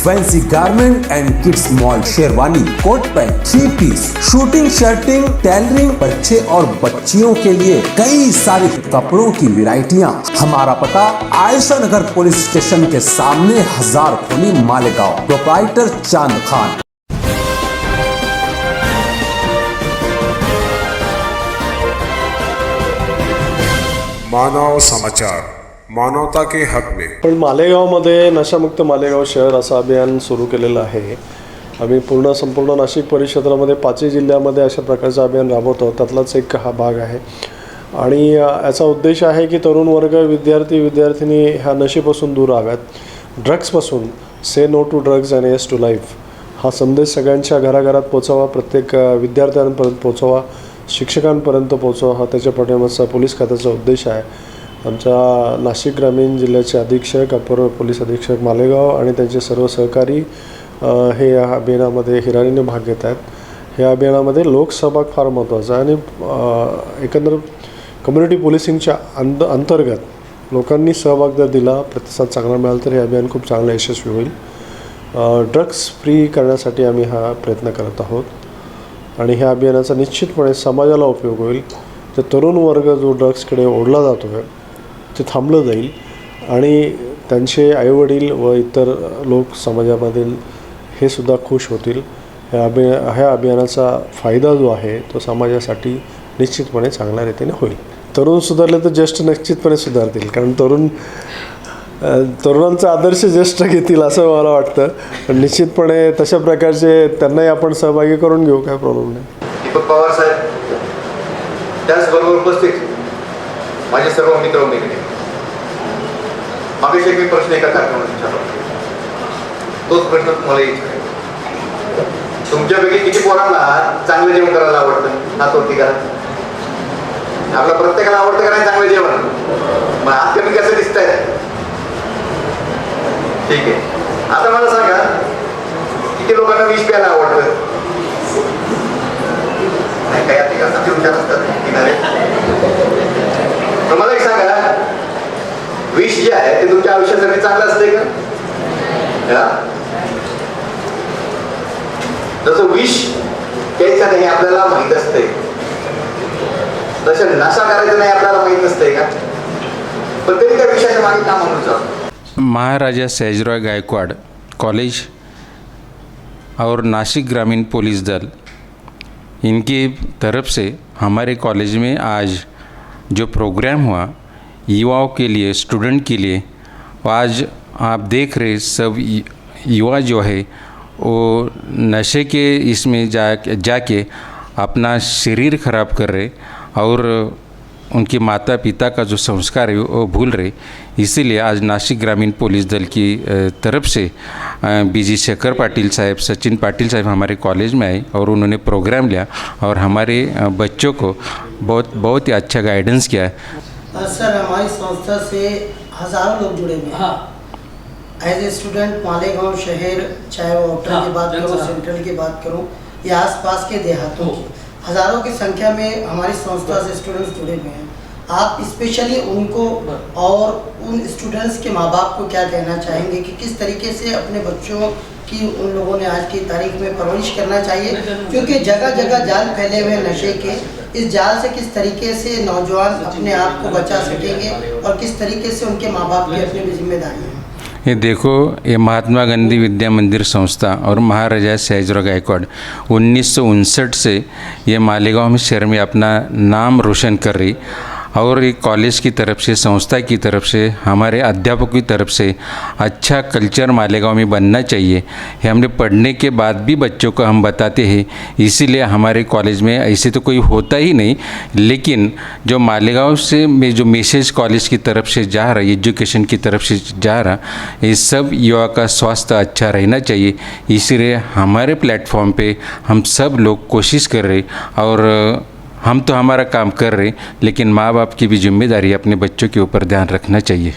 Fancy garment and kids mall, sherwani, coat pant, 3 piece, suiting, shirting, tailoring, बच्चे और बच्चियों के लिए कई सारे कपड़ों की वैरायटियां। हमारा पता आयशा नगर पुलिस स्टेशन के सामने, हजार खोली, मालेगांव। प्रोप्राइटर चांद खान। मानव समाचार, मानवता के हक में। पण मालेगावमध्ये नशामुक्त मालेगाव शहर असं अभियान सुरू केलेलं आहे। आम्ही संपूर्ण नाशिक परिक्षेत्रामध्ये 5 जिल्ह्यामध्ये अशा प्रकारचं अभियान राबवतो, त्यातलाच एक हा भाग आहे। आणि याचा उद्देश आहे की तरुण वर्ग, विद्यार्थी ह्या नशेपासून दूर राहाव्यात, ड्रग्सपासून। Say no to drugs and yes to life हा संदेश सगळ्यांच्या घराघरात पोहोचावा, प्रत्येक विद्यार्थ्यांपर्यंत पोहोचावा, शिक्षकांपर्यंत पोहोचावा, हा त्याच्या पाठीमागचा पोलीस खात्याचा उद्देश आहे। आमच्या नाशिक ग्रामीण जिल्ह्याचे अधीक्षक, अपर पोलीस अधीक्षक मालेगाव आणि त्यांचे सर्व सहकारी हे या अभियानामध्ये हिरारीने भाग घेत आहेत। ह्या अभियानामध्ये लोकसहभाग फार महत्त्वाचा आहे आणि एकंदर कम्युनिटी पोलिसिंगच्या अंतर्गत लोकांनी सहभाग जर दिला, प्रतिसाद चांगला मिळाला तर हे अभियान खूप चांगलं यशस्वी होईल। ड्रग्स फ्री करण्यासाठी आम्ही हा प्रयत्न करत आहोत आणि ह्या अभियानाचा निश्चितपणे समाजाला उपयोग होईल। तर तरुण वर्ग जो ड्रग्सकडे ओढला जातो आहे ते थांबलं जाईल आणि त्यांचे आईवडील व इतर लोक समाजामधील हे सुद्धा खुश होतील। ह्या अभियानाचा फायदा जो आहे तो समाजासाठी निश्चितपणे चांगल्या रीतीने होईल। तरुण सुधारले तर ज्येष्ठ निश्चितपणे सुधारतील, कारण तरुणांचा आदर्श ज्येष्ठ घेतील असं मला वाटतं। पण निश्चितपणे तशा प्रकारचे त्यांनाही आपण सहभागी करून घेऊ, काय प्रॉब्लेम नाही। दीपक पवार साहेब त्याचबरोबर उपस्थित माझे सर्व मित्र मैत्रिणी, मागेशी एक प्रश्न एका कार्यक्रमात विचारला, तोच प्रश्न तुम्हाला विचारेल। तुमच्यापैकी किती पोरांना चांगलं जेवण करायला आवडतं? हात वरती करा। आपल्या प्रत्येकाला आवडतं का नाही चांगलं जेवण? मग हात कमी कसं दिसत आहे? ठीक आहे, आता मला सांगा किती लोकांना विष प्यायला आवडतं? नाही, काही ठिकाणी विचार असतात किनारे। तर मला एक सांगा, विष जे आहे ते तुमच्या आयुष्यासाठी चांगलं असते का? जसं विष प्यायचं नाही आपल्याला माहित असते, तसं नशा करायचं नाही आपल्याला माहित नसते का? पण तरी त्या विषयाच्या मागे का म्हणून चालतो? महाराजा सयाजीराव गायकवाड़ कॉलेज और नासिक ग्रामीण पुलिस दल, इनकी तरफ से हमारे कॉलेज में आज जो प्रोग्राम हुआ युवाओं के लिए, स्टूडेंट के लिए, आज आप देख रहे सब युवा जो है वो नशे के इसमें जाके अपना शरीर ख़राब कर रहे और उनके माता पिता का जो संस्कार है वो भूल रहे। इसीलिए आज नासिक ग्रामीण पुलिस दल की तरफ से बीजी शेखर पाटिल साहब, सचिन पाटिल साहब हमारे कॉलेज में आए और उन्होंने प्रोग्राम लिया और हमारे बच्चों को बहुत ही अच्छा गाइडेंस किया। सर, हमारी संस्था से हज़ारों लोग जुड़े हुए हैं। एज ए स्टूडेंट मालेगांव शहर, चाहे वो आउटर की बात करूँ, सेंट्रल की बात करूँ या आसपास के देहातों की, हज़ारों की संख्या में हमारी संस्था से स्टूडेंट्स जुड़े हुए हैं। आप स्पेशली उनको और उन स्टूडेंट्स के माँ बाप को क्या कहना चाहेंगे कि किस तरीके से अपने बच्चों की उन लोगों ने आज की तारीख में परवरिश करना चाहिए, क्योंकि जगह जगह जाल फैले हुए नशे के, इस जाल से किस तरीके से नौजवान अपने आप को बचा सकेंगे और किस तरीके से उनके माँ बाप की अपनी भी जिम्मेदारी है? ये देखो, ये महात्मा गांधी विद्या मंदिर संस्था और महाराजा सयाजीराव गायकवाड़ 1959 से ये मालेगांव में शहर में अपना नाम रोशन कर रही और ये कॉलेज की तरफ से, संस्था की तरफ से, हमारे अध्यापकों की तरफ से अच्छा कल्चर मालेगांव में बनना चाहिए। ये हमने पढ़ने के बाद भी बच्चों को हम बताते हैं। इसीलिए हमारे कॉलेज में ऐसे तो कोई होता ही नहीं, लेकिन जो मालेगांव से में जो मैसेज कॉलेज की तरफ से जा रहा है, एजुकेशन की तरफ से जा रहा, ये सब युवा का स्वास्थ्य अच्छा रहना चाहिए। इसीलिए हमारे प्लेटफॉर्म पे हम सब लोग कोशिश कर रहे और हम तो हमारा काम कर रहे, लेकिन माँ बाप की भी जिम्मेदारी अपने बच्चों के ऊपर ध्यान रखना चाहिए।